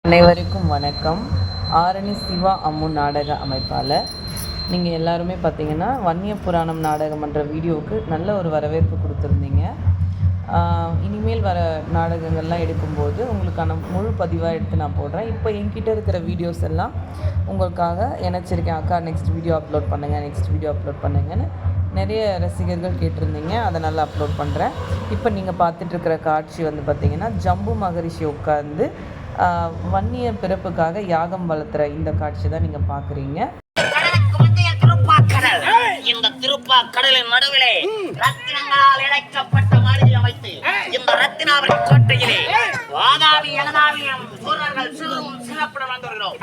அனைவருக்கும் வணக்கம். ஆரணி சிவா அம்மு நாடக அமைப்பாளர். நீங்கள் எல்லாருமே பார்த்தீங்கன்னா வன்னிய புராணம் நாடகம்ன்ற வீடியோவுக்கு நல்ல ஒரு வரவேற்பு கொடுத்துருந்தீங்க. இனிமேல் வர நாடகங்கள்லாம் எடுக்கும்போது உங்களுக்கான முழு பதிவாக எடுத்து நான் போடுறேன். இப்போ என்கிட்ட இருக்கிற வீடியோஸ் எல்லாம் உங்களுக்காக இணைச்சிருக்கேன். அக்கா நெக்ஸ்ட் வீடியோ அப்லோட் பண்ணுங்கன்னு நிறைய ரசிகர்கள் கேட்டிருந்தீங்க. அதை நல்லா அப்லோட் பண்ணுறேன். இப்போ நீங்கள் பார்த்துட்ருக்கிற காட்சி பார்த்திங்கன்னா ஜம்பு மகரிஷி உட்கார்ந்து வன்னிய பிறப்புக்காக யாகம் வளர்த்துற இந்த காட்சி தான் நீங்கள் பார்க்குறீங்க. இந்த திருப்பாக்கடலின் நடுவிலே ரத்தினங்களால் இழைக்கப்பட்ட மாளிகை அமைத்து இந்த ரத்தினாவரி கோட்டையிலே வாதாபி யகதாபியம் சூரர்கள் சிறும் சிறப்புடன் வந்திருக்கிறோம்.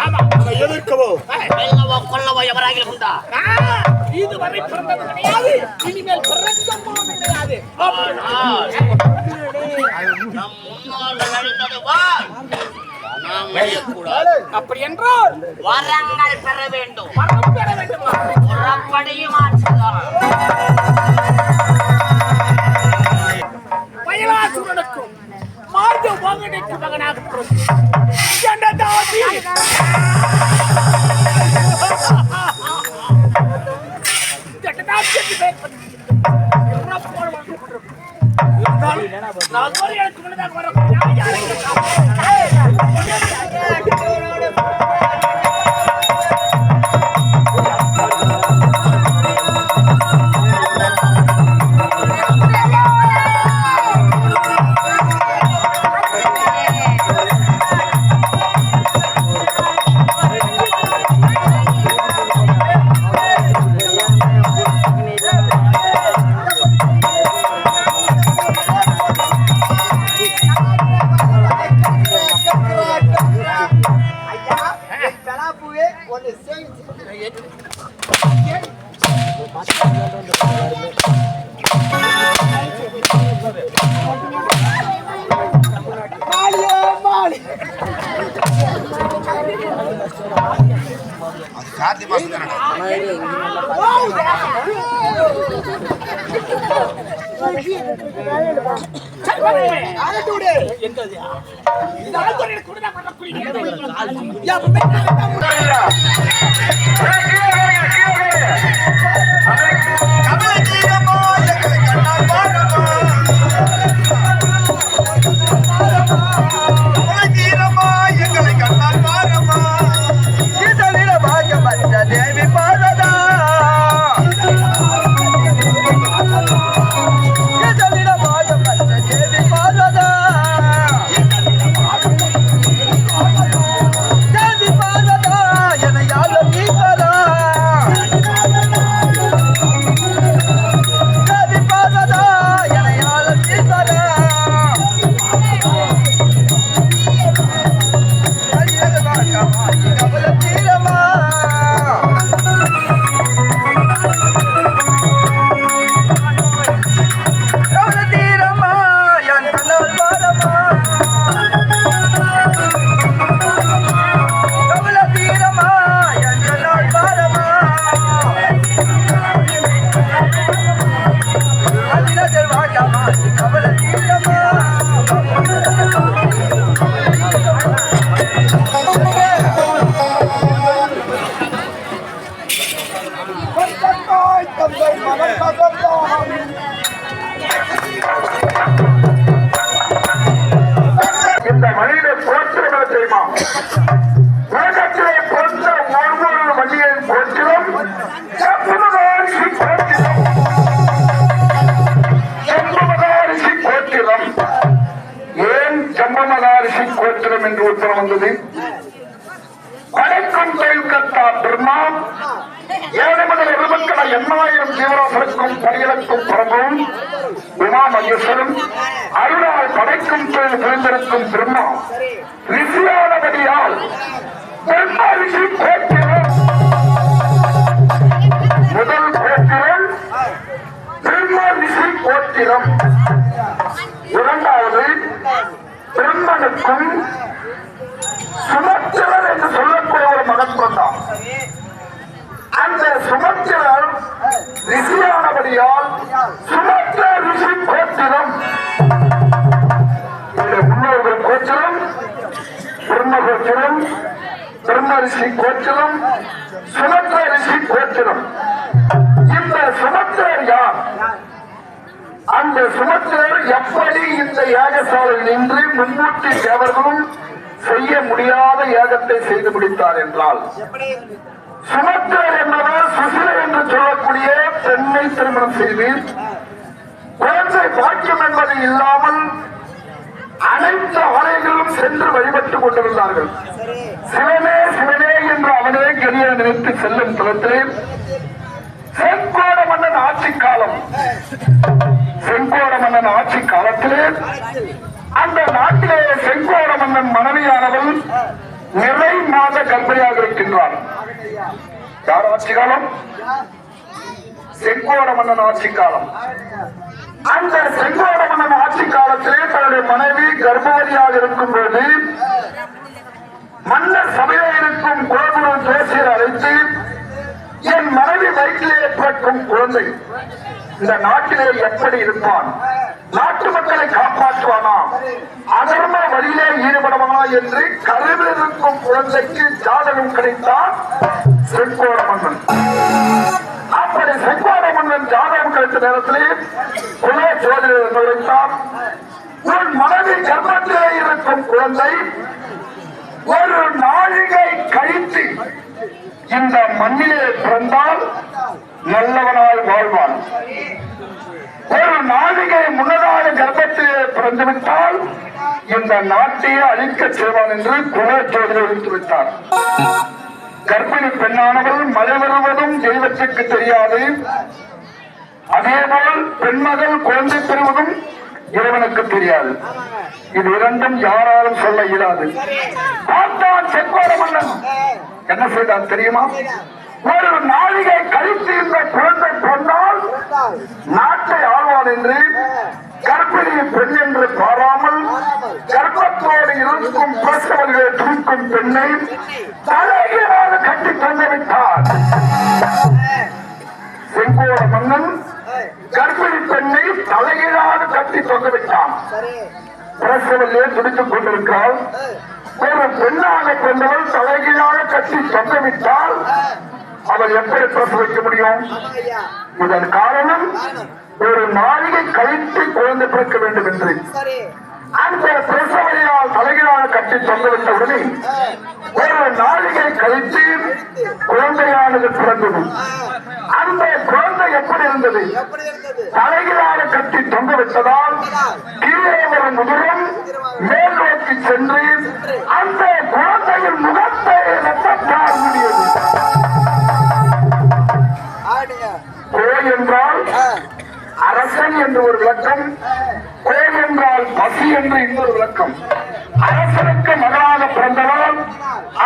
எதிர்க்கவோ வெல்லவோ கொல்லவோ எவராகிலும் உண்டா? இதுவரை பிறந்தது கிடையாது, இனிமேல் பிறக்கவும் கிடையாது. நம் முன்னோர்கள் அழித்தது போல் நாம் அழியக்கூடாது. அப்படி என்றால் வரங்கள் பெற வேண்டும். வரம் பெற வேண்டும். புறப்படியும் ஆட்சிதான் பயலாசுரனுக்கும் மாய மகனுக்கு மகனாக இந்த மனித போற்றம் தெரியுமா? உலகத்திலே பொறுத்த ஒவ்வொரு மனிதன் போற்றிலும் மகரிஷி கோத்திரம். ஏன் ஜம்ப மகரிஷி கோத்திரம் என்று உத்தரம் வந்தது? படைக்கும் தொழில் கர்த்தா பிரம்மா ஏழு முதல் 80,000 ஜீவராசனுக்கும் பணிகளுக்கும் பிரபுவும் உமா மகேஸ்வரும் அருளால் படைக்கும் தொழில் புரிந்திருக்கும் பிரம்மா ரிஷியானபடியால் பிரம்மா ரிஷி கோத்திரம். முதல் கோத்திரம் பிரம்மா ரிஷி கோத்திரம். இரண்டாவது பிரம்மனுக்கும் சுமத்திரர் என்று சொல்லக்கூடிய ஒரு மகன் பிறந்தான். அந்த சுமத்திரர் ரிஷியானபடியால் சுமத்திர ரிஷி கோத்திரம். முன்னோர்கள் கோத்திரம் பிரம்ம கோச்சரம், பிரம்ம ரிஷி கோச்சரம், சுமத்ர ரிஷி கோச்சரம். இந்த சுமத்திரர் யார்? அந்த சுமத்திரர் எப்படி இந்த யாகசாலையில் நின்று மும்மூர்த்தி தேவர்களும் செய்ய முடியாத யாகத்தை செய்து முடித்தார் என்றால், சுமத்திரர் என்பவர் சுசில என்று சொல்லக்கூடிய பெண்ணை திருமணம் செய்து குழந்தை பாக்கியம் என்பது இல்லாமல் அனைத்து ஆலயங்களும் சென்று வழிபட்டுக் கொண்டிருந்தார்கள். சிவனே சிவனே என்று அவனே கெளிய நினைத்து செல்லும் தளத்திலே செங்கோட மன்னன் ஆட்சி காலம், செங்கோட மன்னன் ஆட்சி காலத்திலே அந்த நாட்டிலே செங்கோட மன்னன் மனைவியானவள் நிறை மாத கர்ப்பிணியாக இருக்கின்றார். யார் ஆட்சி காலம்? செங்கோட மன்னன் ஆட்சி காலம். அந்த செங்கோட மன்னன் ஆட்சி காலத்திலே தன்னுடைய மனைவி கர்ப்பவதியாக இருக்கும் போது மன்னர் சபையிலே இருக்கும் குலகுரு ஜோசியர் அழைத்து, என் மனைவி வயிற்றிலே பிறக்கும் குழந்தை இந்த நாட்டிலே எப்படி இருப்பான், நாட்டு மக்களை காப்பாற்றுவானா, அதர்ம வழியிலே ஈடுபடுவானா என்று கருவில் இருக்கும் குழந்தைக்கு ஜாதகம் கிடைத்தான் செங்கோட மன்னன். அப்படி செங்கோட மன்னன் ஜாதகம் கிடைத்த நேரத்திலே குல ஜோதிடர் நுழைத்தார். உன் மனைவி கர்ப்பத்திலே இருக்கும் குழந்தை ஒரு நாழிகை கழித்து இந்த மண்ணிலே பிறந்தால் நல்லவனாய் வாழ்வான், ஒரு நாழிகை முன்னதாக கர்ப்பத்திலே பிறந்துவிட்டால் இந்த நாட்டையே அழிக்க செய்வான் என்று குல ஜோதிடர் எடுத்துவிட்டார். கர்ப்பிணி பெண்ணானவள் மழை வருவதும் தெய்வத்திற்கு தெரியாது, அதேபோல் பெண்மகள் குழந்தை பெறுவதும் இறைவனுக்கு தெரியாது. இது இரண்டும் யாராலும் சொல்ல இயலாது. பார்த்தான் செங்கோட மன்னன் என்ன செய்தான் தெரியுமா? ஒரு நாழிகை கழித்து இந்த குழந்தை பிறந்தால் நாட்டை ஆழ்வான் என்று கர்ப்பிணி பெண் என்று பாராமல் கர்ப்பத்தோடு இருக்கும் பிரசவர்களை துடிக்கும் பெண்ணை தலைகீழாக கட்டி தந்துவிட்டார். செங்கோட மன்னன் கர்ப்பிணி பெண்ணை தலைகீழாக கட்டி தொங்கவிட்டான். பிரசவத்திலே துடித்துக் கொண்டிருக்கிறாள். ஒரு பெண்ணாக பிறந்தவள் தலைகீழாக கட்டி தொங்கவிட்டால் அவள் எப்படி பிரசவிக்க முடியும்? இதன் காரணம் ஒரு நாழிகை கழித்து குழந்தை பிறக்க வேண்டும் என்று அந்த பிரசவரையால் தலைகீழாக கட்டி தொங்கவிட்டவுடனே ஒரு நாழிகை கழித்து குழந்தையானது பிறந்தது. அந்த குழந்தை எப்படி இருந்தது? தலைகீழாக கட்டி தொங்கவிட்டதால் கீழே ஒரு முதுகம் மேல் நோக்கி சென்று அந்த குழந்தையின் முகத்தை ரத்தத்தால் முடியது. கோ என்றால் அரசன் என்று ஒரு விளக்கம், கோ என்றால் பசி என்று இன்னொரு விளக்கம். அரசனுக்கு மகனாக பிறந்ததால்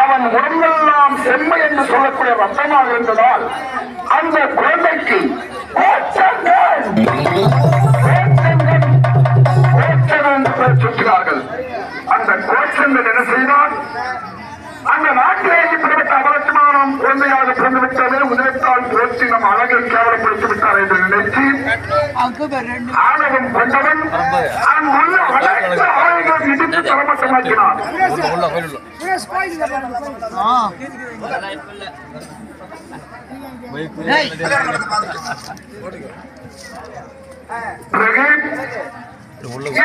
அவன் உடம்பெல்லாம் செம்மை என்று சொல்லக்கூடிய ரத்தமாக இருந்ததால் அந்த குழந்தைக்கு சுற்றினார்கள். அந்த கோச்சங்கள் என்ன செய்தால் அந்த நாட்டிலே இப்படிப்பட்ட அபலட்சமான குழந்தையாக பிறந்துவிட்டது, உதவித்தால் போற்றி நம் அழகை கேவலப்படுத்தி விட்டார் என்று நினைத்து ஆணவம் கொண்டவன் அங்குள்ள அனைத்து ஆலைகளும் இடித்து தரமட்டமாக்கினான்.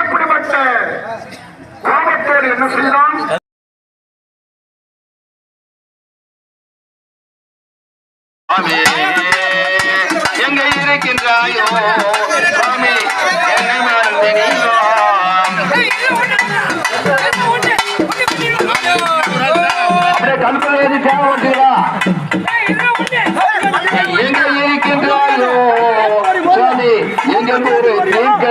எப்படிப்பட்ட கோபத்தோடு என்ன செய்தான்? எங்க இருக்கின்றாயோ சாமி என்னை மறந்தீங்களோ? கல்பனை தேவை ஓட்டுங்களா? எங்க இருக்கின்றாயோ சாமி எங்க ஊரு நீங்க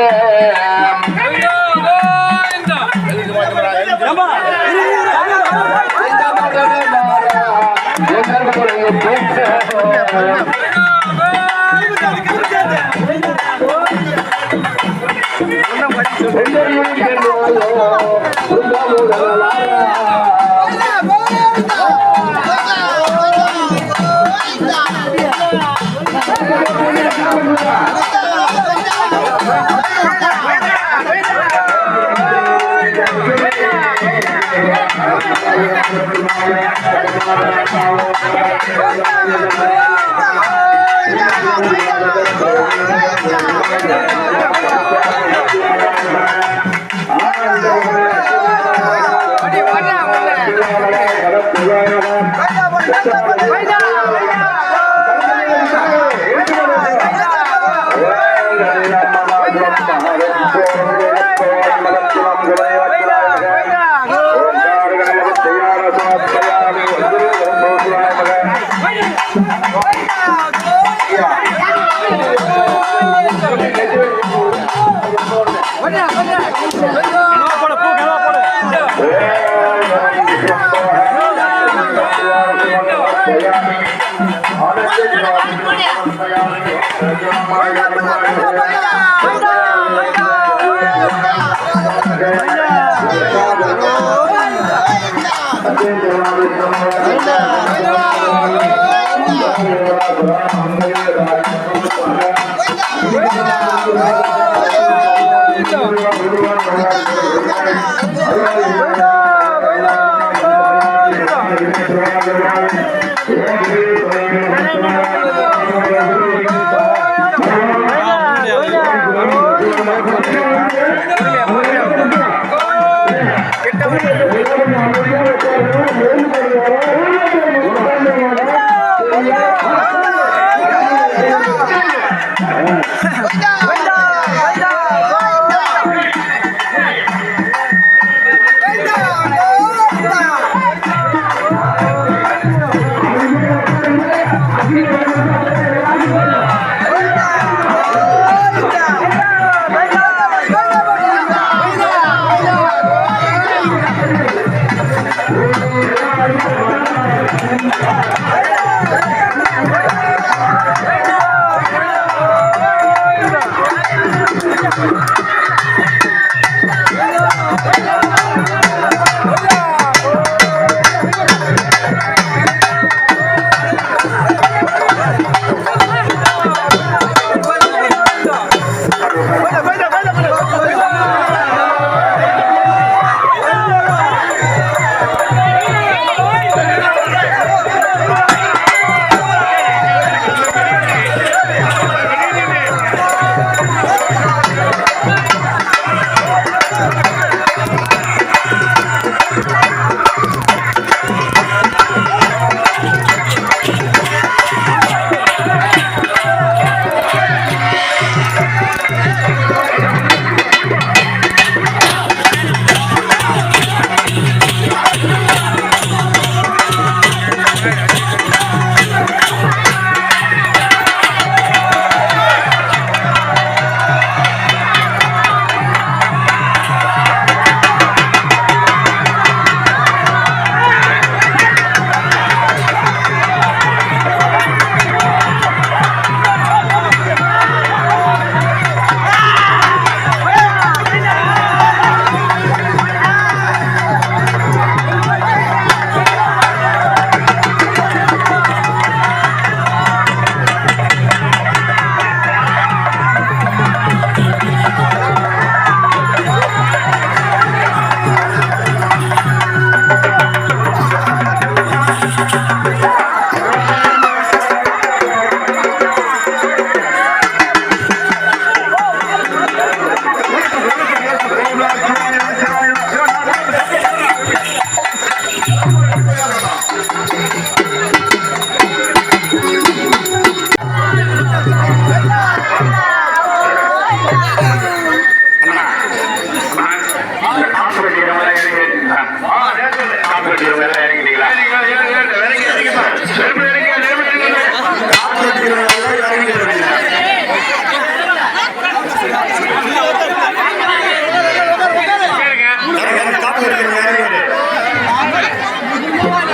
Yeah.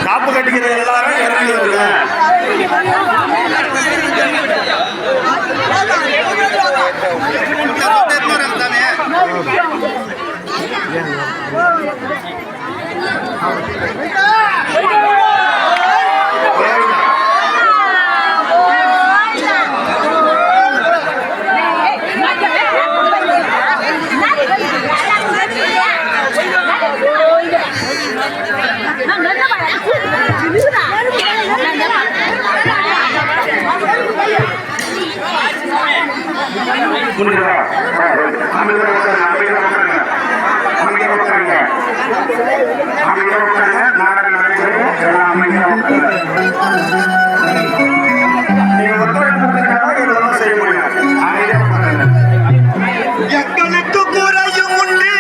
காப்பு கட்டிக்கிற எல்லாரும் இறங்கி வருங்க. நான் முடிஞ்சதா? அமைதியா உட்காருங்க. நாடகம் நடக்கிறது. எல்லாம் அமைதியா உட்காருங்க. நீங்க ஒத்துழைப்பு இதெல்லாம் செய்ய முடியும். அமைதியா உட்காருங்க. எங்களுக்கு குறையும் உண்டு,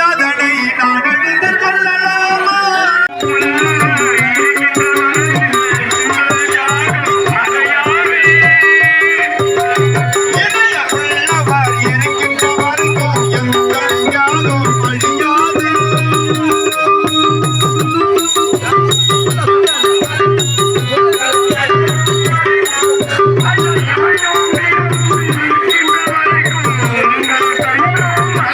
அதனை நான் எழுந்து கொள்ளலாமா? உள்ளவர் இருக்கின்ற வரைக்கும் எங்கள் யாரும் அழியாது. இதயம் உள்ளவர் இருக்கின்ற வரைக்கும் எங்கள் யாரும் அழியாது.